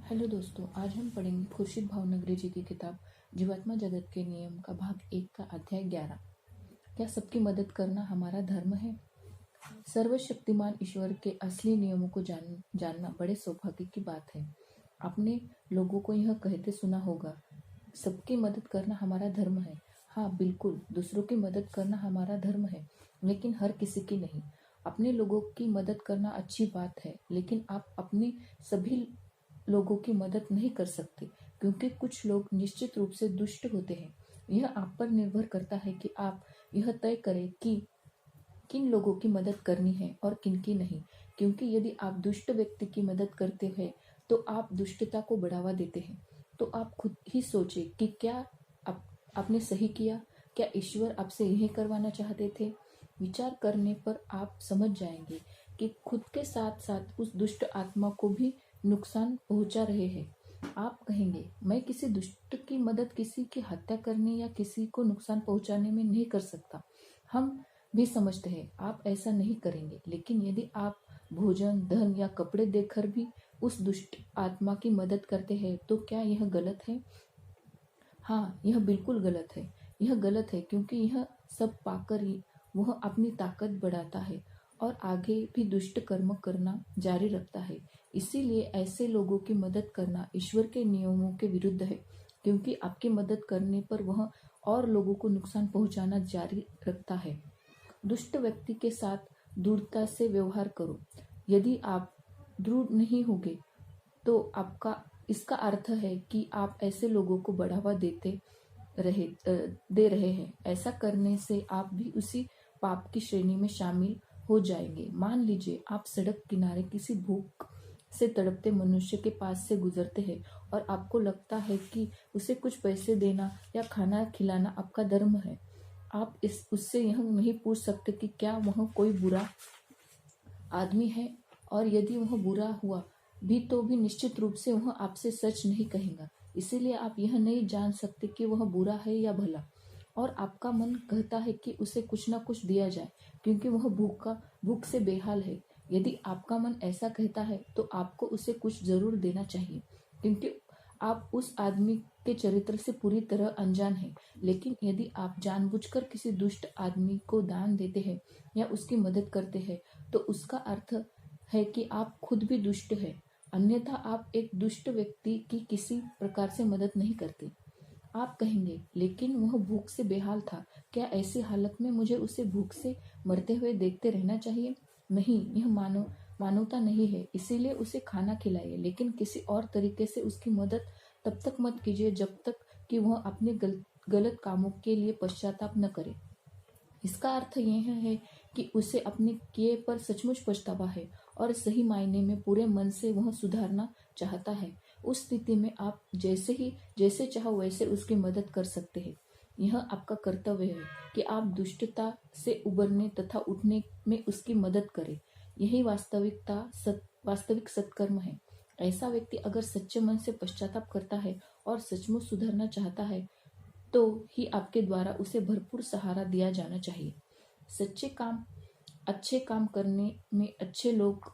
Hello दोस्तों, आज हम पढ़ेंगे खुर्शीद भावनगरी जी की किताब जीवात्मा जगत के नियम का भाग 1 का अध्याय 11। क्या सबकी मदद करना हमारा धर्म है? सर्वशक्तिमान ईश्वर के असली नियमों को जानना बड़े सौभाग्य की बात है। आपने लोगों को यह कहते सुना होगा, सबकी मदद करना हमारा धर्म है। हाँ बिल्कुल, दूसरों की मदद करना हमारा धर्म है, लेकिन हर किसी की नहीं। अपने लोगों की मदद करना अच्छी बात है, लेकिन आप अपने सभी लोगों की मदद नहीं कर सकते, क्योंकि कुछ लोग निश्चित रूप से दुष्ट होते हैं। यह आप पर निर्भर करता है कि आप यह तय करें कि किन लोगों की मदद करनी है और किन की नहीं, क्योंकि यदि आप दुष्ट व्यक्ति की मदद करते हैं तो आप दुष्टता को बढ़ावा देते हैं। तो आप खुद ही सोचें कि क्या आपने सही किया? क्या ईश्वर आपसे यही करवाना चाहते थे? विचार करने पर आप समझ जाएंगे कि खुद के साथ साथ उस दुष्ट आत्मा को भी नुकसान पहुंचा रहे हैं। आप कहेंगे, मैं किसी दुष्ट की मदद किसी की हत्या करने या किसी को नुकसान पहुंचाने में नहीं कर सकता। हम भी समझते हैं आप ऐसा नहीं करेंगे, लेकिन यदि आप भोजन, धन या कपड़े देकर भी उस दुष्ट आत्मा की मदद करते हैं तो क्या यह गलत है? हाँ, यह बिल्कुल गलत है। यह गलत है क्योंकि यह सब पाकर ही वह अपनी ताकत बढ़ाता है और आगे भी दुष्ट कर्म करना जारी रखता है। इसीलिए ऐसे लोगों की मदद करना ईश्वर के नियमों के विरुद्ध है, क्योंकि आपकी मदद करने पर वह और लोगों को नुकसान पहुंचाना जारी रखता है। दुष्ट व्यक्ति के साथ दृढ़ता से व्यवहार करो। यदि आप दृढ़ नहीं होगे तो आपका इसका अर्थ है कि आप ऐसे लोगों को बढ़ावा दे रहे हैं। ऐसा करने से आप भी उसी पाप की श्रेणी में शामिल हो जाएंगे। मान लीजिए आप सड़क किनारे किसी भूख से तड़पते मनुष्य के पास से गुजरते हैं और आपको लगता है कि उसे कुछ पैसे देना या खाना खिलाना आपका धर्म है। आप उससे यह नहीं पूछ सकते कि क्या वह कोई बुरा आदमी है, और यदि वह बुरा हुआ भी तो भी निश्चित रूप से वह आपसे सच नहीं कहेगा। इसीलिए आप यह नहीं जान सकते कि वह बुरा है या भला, और आपका मन कहता है कि उसे कुछ ना कुछ दिया जाए क्योंकि वह भूख से बेहाल है। यदि आपका मन ऐसा कहता है तो आपको उसे कुछ जरूर देना चाहिए, क्योंकि आप उस आदमी के चरित्र से पूरी तरह अनजान हैं। लेकिन यदि आप जानबूझकर किसी दुष्ट आदमी को दान देते हैं या उसकी मदद करते हैं तो उसका अर्थ है कि आप खुद भी दुष्ट हैं। अन्यथा आप एक दुष्ट व्यक्ति की किसी प्रकार से मदद नहीं करते। आप कहेंगे, लेकिन वह भूख से बेहाल था, क्या ऐसी हालत में मुझे उसे भूख से मरते हुए देखते रहना चाहिए? नहीं, यह मानवता नहीं है। इसीलिए उसे खाना खिलाइए, लेकिन किसी और तरीके से उसकी मदद तब तक मत कीजिए जब तक कि वह अपने गलत कामों के लिए पश्चाताप न करे। इसका अर्थ यह है कि उसे अपने किए पर सचमुच पछतावा है और सही मायने में पूरे मन से वह सुधारना चाहता है। उस स्थिति में आप जैसे चाहो वैसे उसकी मदद कर सकते हैं। यह आपका कर्तव्य है कि आप दुष्टता से उबरने तथा उठने में उसकी मदद करें। यही वास्तविक सत्कर्म है। ऐसा व्यक्ति अगर सच्चे मन से पश्चाताप करता है और सचमुच सुधरना चाहता है तो ही आपके द्वारा उसे भरपूर सहारा दिया जाना चाहिए। अच्छे काम करने में अच्छे लोग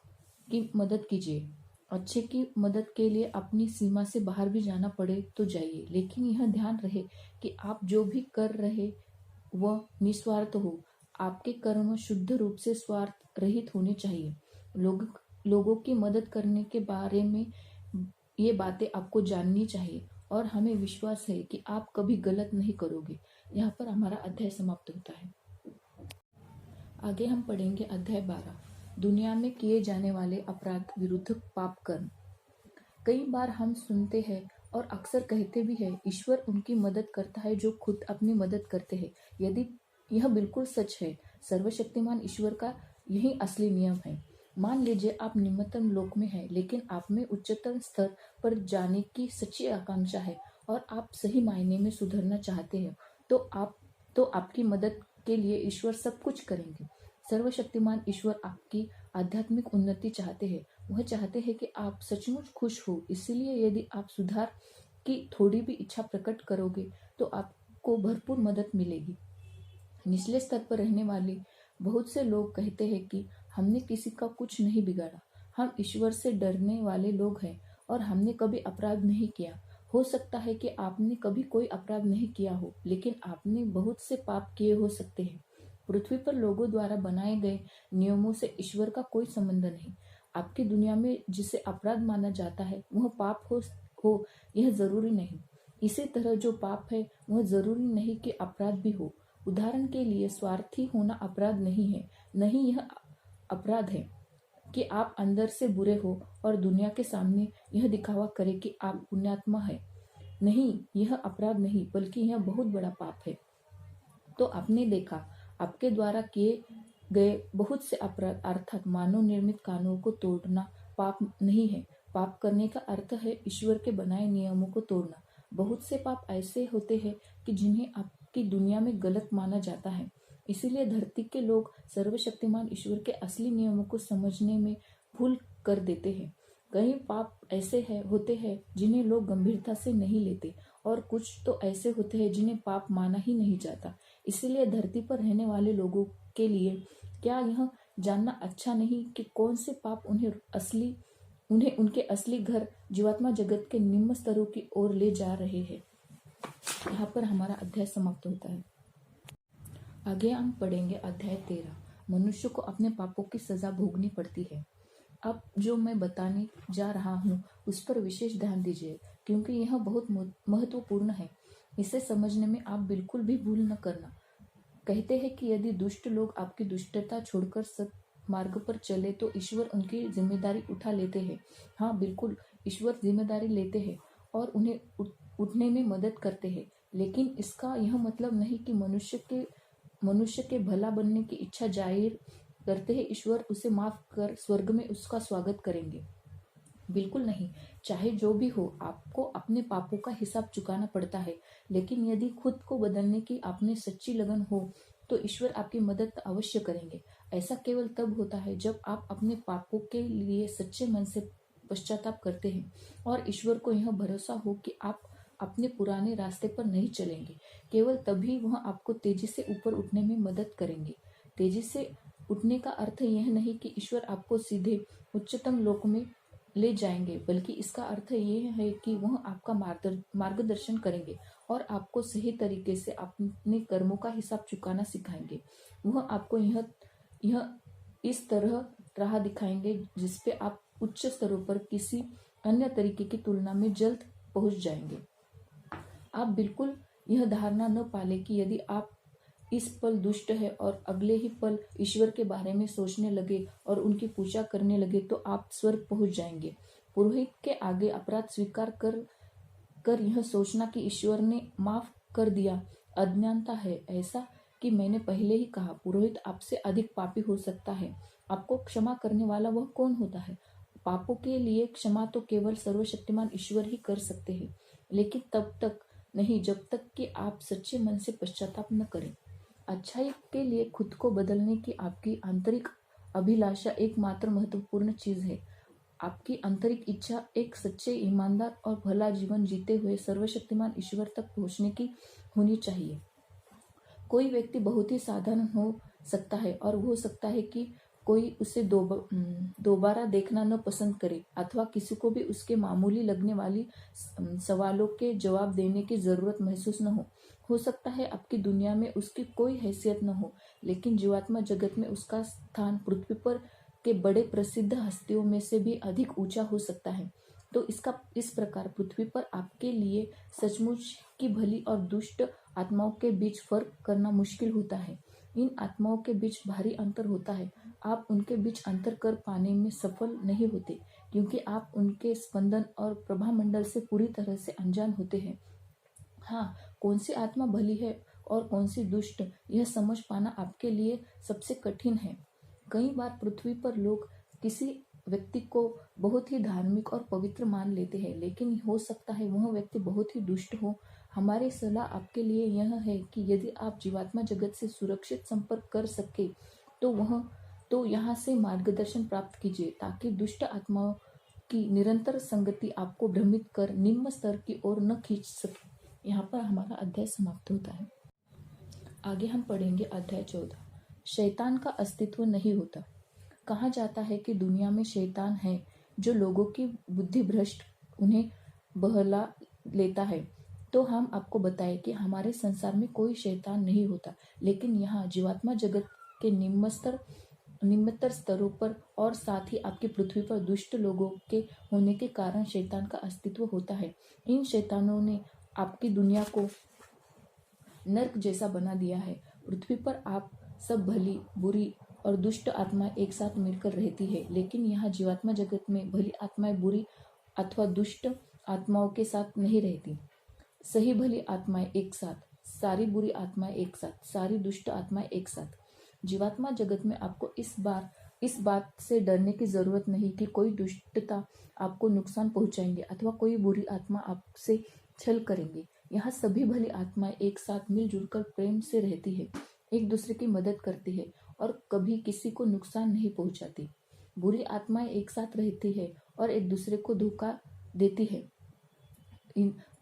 की मदद कीजिए। अच्छे की मदद के लिए अपनी सीमा से बाहर भी जाना पड़े तो जाइए, लेकिन यह ध्यान रहे कि आप जो भी कर रहे वह निस्वार्थ हो। आपके कर्म शुद्ध रूप से स्वार्थ रहित होने चाहिए। लोगों की मदद करने के बारे में ये बातें आपको जाननी चाहिए और हमें विश्वास है कि आप कभी गलत नहीं करोगे। यहाँ पर हमारा अध्याय समाप्त होता है। आगे हम पढ़ेंगे अध्याय 12, दुनिया में किए जाने वाले अपराध विरुद्ध पाप कर्म। कई बार हम सुनते हैं और अक्सर कहते भी हैं, ईश्वर उनकी मदद करता है जो खुद अपनी मदद करते हैं। यदि यह बिल्कुल सच है, सर्वशक्तिमान ईश्वर का यही असली नियम है। मान लीजिए आप निम्नतम लोक में हैं, लेकिन आप में उच्चतम स्तर पर जाने की सच्ची आकांक्षा है और आप सही मायने में सुधरना चाहते हैं, तो आपकी मदद के लिए ईश्वर सब कुछ करेंगे। सर्वशक्तिमान ईश्वर आपकी आध्यात्मिक उन्नति चाहते हैं। वह चाहते हैं कि आप सचमुच खुश हो। इसलिए यदि आप सुधार की थोड़ी भी इच्छा प्रकट करोगे तो आपको भरपूर मदद मिलेगी। निचले स्तर पर रहने वाले बहुत से लोग कहते हैं कि हमने किसी का कुछ नहीं बिगाड़ा, हम ईश्वर से डरने वाले लोग हैं और हमने कभी अपराध नहीं किया। हो सकता है कि आपने कभी कोई अपराध नहीं किया हो, लेकिन आपने बहुत से पाप किए हो सकते हैं। पृथ्वी पर लोगों द्वारा बनाए गए नियमों से ईश्वर का कोई संबंध नहीं। आपकी दुनिया में जिसे अपराध माना जाता है वह पाप हो यह जरूरी नहीं। इसी तरह जो पाप है वह जरूरी नहीं कि अपराध भी हो। उदाहरण के लिए स्वार्थी होना अपराध नहीं है। नहीं, यह अपराध है कि आप अंदर से बुरे हो और दुनिया के सामने यह दिखावा करें कि आप पुण्यात्मा है। नहीं, यह अपराध नहीं, बल्कि यह बहुत बड़ा पाप है। तो आपने देखा, आपके द्वारा किए गए बहुत से अपराध अर्थात मानव निर्मित कानूनों को तोड़ना पाप नहीं है। पाप करने का अर्थ है ईश्वर के बनाए नियमों को तोड़ना। बहुत से पाप ऐसे होते हैं कि जिन्हें आपकी दुनिया में गलत माना जाता है। इसीलिए धरती के लोग सर्वशक्तिमान ईश्वर के असली नियमों को समझने में भूल कर देते हैं। कई पाप ऐसे होते हैं जिन्हें लोग गंभीरता से नहीं लेते, और कुछ तो ऐसे होते हैं जिन्हें पाप माना ही नहीं जाता। इसीलिए धरती पर रहने वाले लोगों के लिए क्या यह जानना अच्छा नहीं कि कौन से पाप उन्हें उनके असली घर जीवात्मा जगत के निम्न स्तरों की ओर ले जा रहे हैं। यहाँ पर हमारा अध्याय समाप्त होता है। आगे हम पढ़ेंगे अध्याय 13। मनुष्य को अपने पापों की सजा भोगनी पड़ती है। अब जो मैं बताने जा रहा हूँ उस पर विशेष ध्यान दीजिए, क्योंकि यह बहुत महत्वपूर्ण है। इसे समझने में आप बिल्कुल भी भूल न करना। कहते हैं कि यदि दुष्ट लोग आपकी दुष्टता छोड़कर सत मार्ग पर चले तो ईश्वर उनकी जिम्मेदारी उठा लेते हैं। हाँ, बिल्कुल, ईश्वर जिम्मेदारी लेते हैं और उन्हें उठने में मदद करते हैं। लेकिन इसका यह मतलब नहीं कि मनुष्य के भला बनने की इच्छा जाहिर करते हैं ईश्वर उसे माफ कर स्वर्ग में उसका स्वागत करेंगे। बिल्कुल नहीं। चाहे जो भी हो, आपको अपने पापों का हिसाब चुकाना पड़ता है। लेकिन यदि खुद को बदलने की आप में सच्ची लगन हो तो ईश्वर आपकी मदद अवश्य करेंगे। ऐसा केवल तब होता है जब आप अपने पापों के लिए सच्चे मन से पश्चाताप करते हैं और ईश्वर को यह भरोसा हो कि आप अपने पुराने रास्ते पर नहीं चलेंगे। केवल तभी वह आपको तेजी से ऊपर उठने में मदद करेंगे। तेजी से उठने का अर्थ यह नहीं कि ईश्वर आपको सीधे उच्चतम लोक में ले जाएंगे, बल्कि इसका अर्थ यह है कि वह आपका मार्गदर्शन करेंगे और आपको सही तरीके से अपने कर्मों का हिसाब चुकाना सिखाएंगे। वह आपको यह इस तरह राह दिखाएंगे जिसपे आप उच्च स्तरों पर किसी अन्य तरीके की तुलना में जल्द पहुंच जाएंगे। आप बिल्कुल यह धारणा न पालें कि यदि आप इस पल दुष्ट है और अगले ही पल ईश्वर के बारे में सोचने लगे और उनकी पूजा करने लगे तो आप स्वर्ग पहुंच जाएंगे। पुरोहित के आगे अपराध स्वीकार कर यह सोचना कि ईश्वर ने माफ कर दिया अज्ञानता है। ऐसा कि मैंने पहले ही कहा, पुरोहित आपसे अधिक पापी हो सकता है। आपको क्षमा करने वाला वह कौन होता है? पापों के लिए क्षमा तो केवल सर्वशक्तिमान ईश्वर ही कर सकते हैं, लेकिन तब तक नहीं जब तक कि आप सच्चे मन से पश्चाताप न करें। अच्छाई के लिए खुद को बदलने की आपकी आंतरिक अभिलाषा एकमात्र महत्वपूर्ण चीज है। आपकी आंतरिक इच्छा एक सच्चे, ईमानदार और भला जीवन जीते हुए सर्वशक्तिमान ईश्वर तक पहुंचने की होनी चाहिए। कोई व्यक्ति बहुत ही साधारण हो सकता है और हो सकता है कि कोई उसे दोबारा देखना न पसंद करे, अथवा किसी को भी उसके मामूली लगने वाली सवालों के जवाब देने की जरूरत महसूस न हो सकता है आपकी दुनिया में उसकी कोई हैसियत न हो, लेकिन जीवात्मा जगत में उसका स्थान पृथ्वी पर के बड़े प्रसिद्ध हस्तियों में से भी अधिक ऊंचा हो सकता है। तो इस प्रकार पृथ्वी पर आपके लिए सचमुच की भली और दुष्ट आत्माओं के बीच फर्क करना मुश्किल होता है। इन आत्माओं के बीच भारी अंतर होता है। आप उनके बीच अंतर कर पाने में सफल नहीं होते, क्योंकि आप उनके स्पंदन और प्रभामंडल से पूरी तरह से अनजान होते हैं। हाँ, कौन सी आत्मा भली है और कौन सी दुष्ट, यह समझ पाना आपके लिए सबसे कठिन है। कई बार पृथ्वी पर लोग किसी व्यक्ति को बहुत ही धार्मिक और पवित्र मान लेते हैं, लेकिन हो सकता है वह व्यक्ति बहुत ही दुष्ट हो। हमारी सलाह आपके लिए यह है कि यदि आप जीवात्मा जगत से सुरक्षित संपर्क कर सके तो यहाँ से मार्गदर्शन प्राप्त कीजिए, ताकि दुष्ट आत्माओं की निरंतर संगति आपको भ्रमित कर निम्न स्तर की ओर न खींच सके। यहाँ पर हमारा अध्याय समाप्त होता है। आगे हम पढ़ेंगे अध्याय 14। शैतान का अस्तित्व नहीं होता। कहा जाता है कि दुनिया में शैतान है जो लोगों की बुद्धि भ्रष्ट उन्हें बहला लेता है। तो हम आपको बताएं कि हमारे संसार में कोई शैतान नहीं होता, लेकिन यहाँ जीवात्मा जगत के निम्नतर स्तरों पर और साथ ही आपकी पृथ्वी पर दुष्ट लोगों के होने के कारण शैतान का अस्तित्व होता है। इन शैतानों ने आपकी दुनिया को नर्क जैसा बना दिया है। पृथ्वी पर आप सब भली, बुरी और दुष्ट आत्मा एक साथ मिलकर रहती है, लेकिन यहाँ जीवात्मा जगत में भली आत्माएं बुरी अथवा दुष्ट आत्माओं के साथ नहीं रहती। सही भली आत्माएं एक साथ, सारी बुरी आत्माएं एक साथ, सारी दुष्ट आत्माएं एक साथ। जीवात्मा जगत में आपको इस बात से डरने की जरूरत नहीं कि कोई दुष्टता आपको नुकसान पहुंचाएंगे अथवा कोई बुरी आत्मा आपसे छल करेंगे। यहाँ सभी भली आत्माएं एक साथ मिलजुल कर प्रेम से रहती है, एक दूसरे की मदद करती है और कभी किसी को नुकसान नहीं पहुंचाती। बुरी आत्माएं एक साथ रहती है और एक दूसरे को धोखा देती है।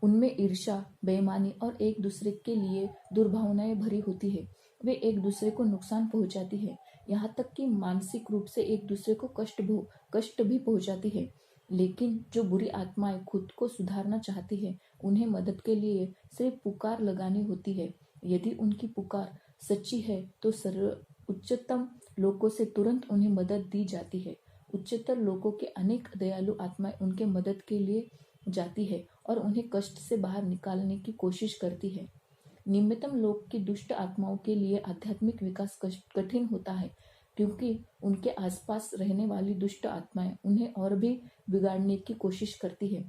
उनमें ईर्ष्या, बेईमानी और एक दूसरे के लिए दुर्भावनाएं भरी होती है। वे एक दूसरे को नुकसान पहुंचाती है, यहाँ तक कि मानसिक रूप से एक दूसरे को कष्ट भी पहुंचाती है। लेकिन जो बुरी आत्माएं खुद को सुधारना चाहती है, उन्हें मदद के लिए सिर्फ पुकार लगानी होती है। यदि उनकी पुकार सच्ची है तो उच्चतम लोकों से तुरंत उन्हें मदद दी जाती है। उच्चतर लोकों के अनेक दयालु आत्माएं उनके मदद के लिए जाती है और उन्हें कष्ट से बाहर निकालने की कोशिश करती है। निम्नतम लोक की दुष्ट आत्माओं के लिए आध्यात्मिक विकास कठिन होता है, क्योंकि उनके आसपास रहने वाली दुष्ट आत्माएं उन्हें और भी बिगाड़ने की कोशिश करती है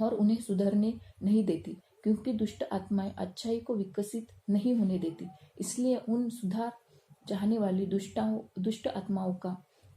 और उन्हें सुधरने नहीं देती, क्योंकि दुष्ट आत्माएं अच्छाई को विकसित नहीं होने देती। इसलिए उन सुधार चाहने वाली दुष्ट आत्माओं का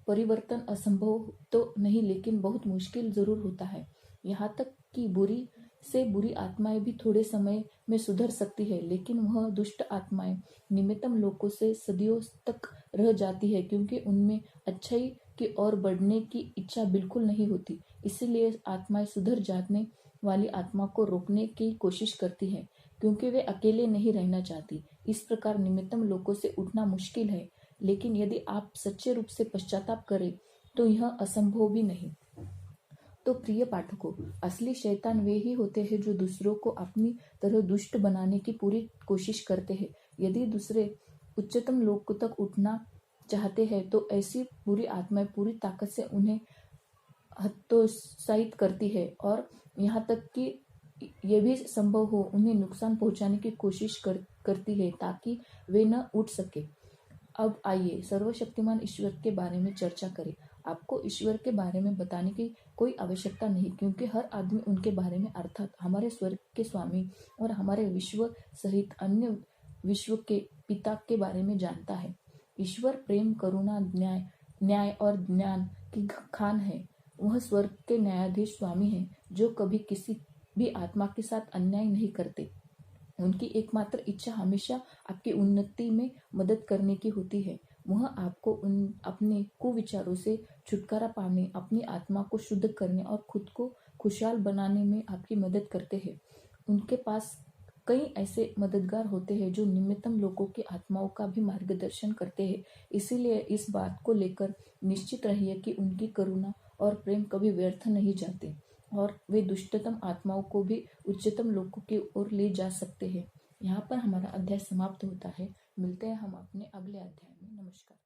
परिवर्तन असंभव तो नहीं, लेकिन बहुत मुश्किल जरूर होता है। यहाँ तक कि बुरी से बुरी आत्माएं भी थोड़े समय में सुधर सकती है, लेकिन वह दुष्ट आत्माएं निम्नतम लोकों से सदियों तक रह जाती है, क्योंकि उनमें अच्छाई की ओर बढ़ने की इच्छा बिल्कुल नहीं होती। इसलिए आत्माएं सुधर जाने वाली आत्मा को रोकने की कोशिश करती है, क्योंकि वे अकेले नहीं रहना चाहती। इस प्रकार निम्नतम लोकों से उठना मुश्किल है, लेकिन यदि आप सच्चे रूप से पश्चाताप करें तो यह असंभव भी नहीं। तो प्रिय पाठकों, असली शैतान वे ही होते हैं जो दूसरों को अपनी तरह दुष्ट बनाने की पूरी कोशिश करते हैं। यदि दूसरे उच्चतम लोक तक उठना चाहते हैं तो ऐसी बुरी आत्माएं पूरी ताकत से उन्हें हतोत्साहित करती है और यहाँ तक कि ये भी संभव हो उन्हें नुकसान पहुंचाने की कोशिश करती है ताकि वे न उठ सके। अब आइए सर्वशक्तिमान ईश्वर के बारे में चर्चा करें। आपको ईश्वर के बारे में बताने की कोई आवश्यकता नहीं, क्योंकि हर आदमी उनके बारे में अर्थात हमारे स्वर्ग के स्वामी और हमारे विश्व सहित अन्य विश्व के पिता के बारे में जानता है। ईश्वर प्रेम, करुणा, न्याय और ज्ञान की खान है। वह स्वर्ग के न्यायाधीश स्वामी हैं, जो कभी किसी भी आत्मा के साथ अन्याय नहीं करते। उनकी एकमात्र इच्छा हमेशा आपकी उन्नति में मदद करने की होती है। वह आपको अपने कुविचारों से छुटकारा पाने, अपनी आत्मा को शुद्ध करने और खुद को खुशहाल बनाने में आपकी मदद करते हैं। उनके पास कई ऐसे मददगार होते हैं जो निम्नतम लोगों की आत्माओं का भी मार्गदर्शन करते हैं। इसीलिए इस बात को लेकर निश्चित रहिए कि उनकी करुणा और प्रेम कभी व्यर्थ नहीं जाते और वे दुष्टतम आत्माओं को भी उच्चतम लोकों की ओर ले जा सकते हैं। यहाँ पर हमारा अध्याय समाप्त होता है। मिलते हैं हम अपने अगले अध्याय में। नमस्कार।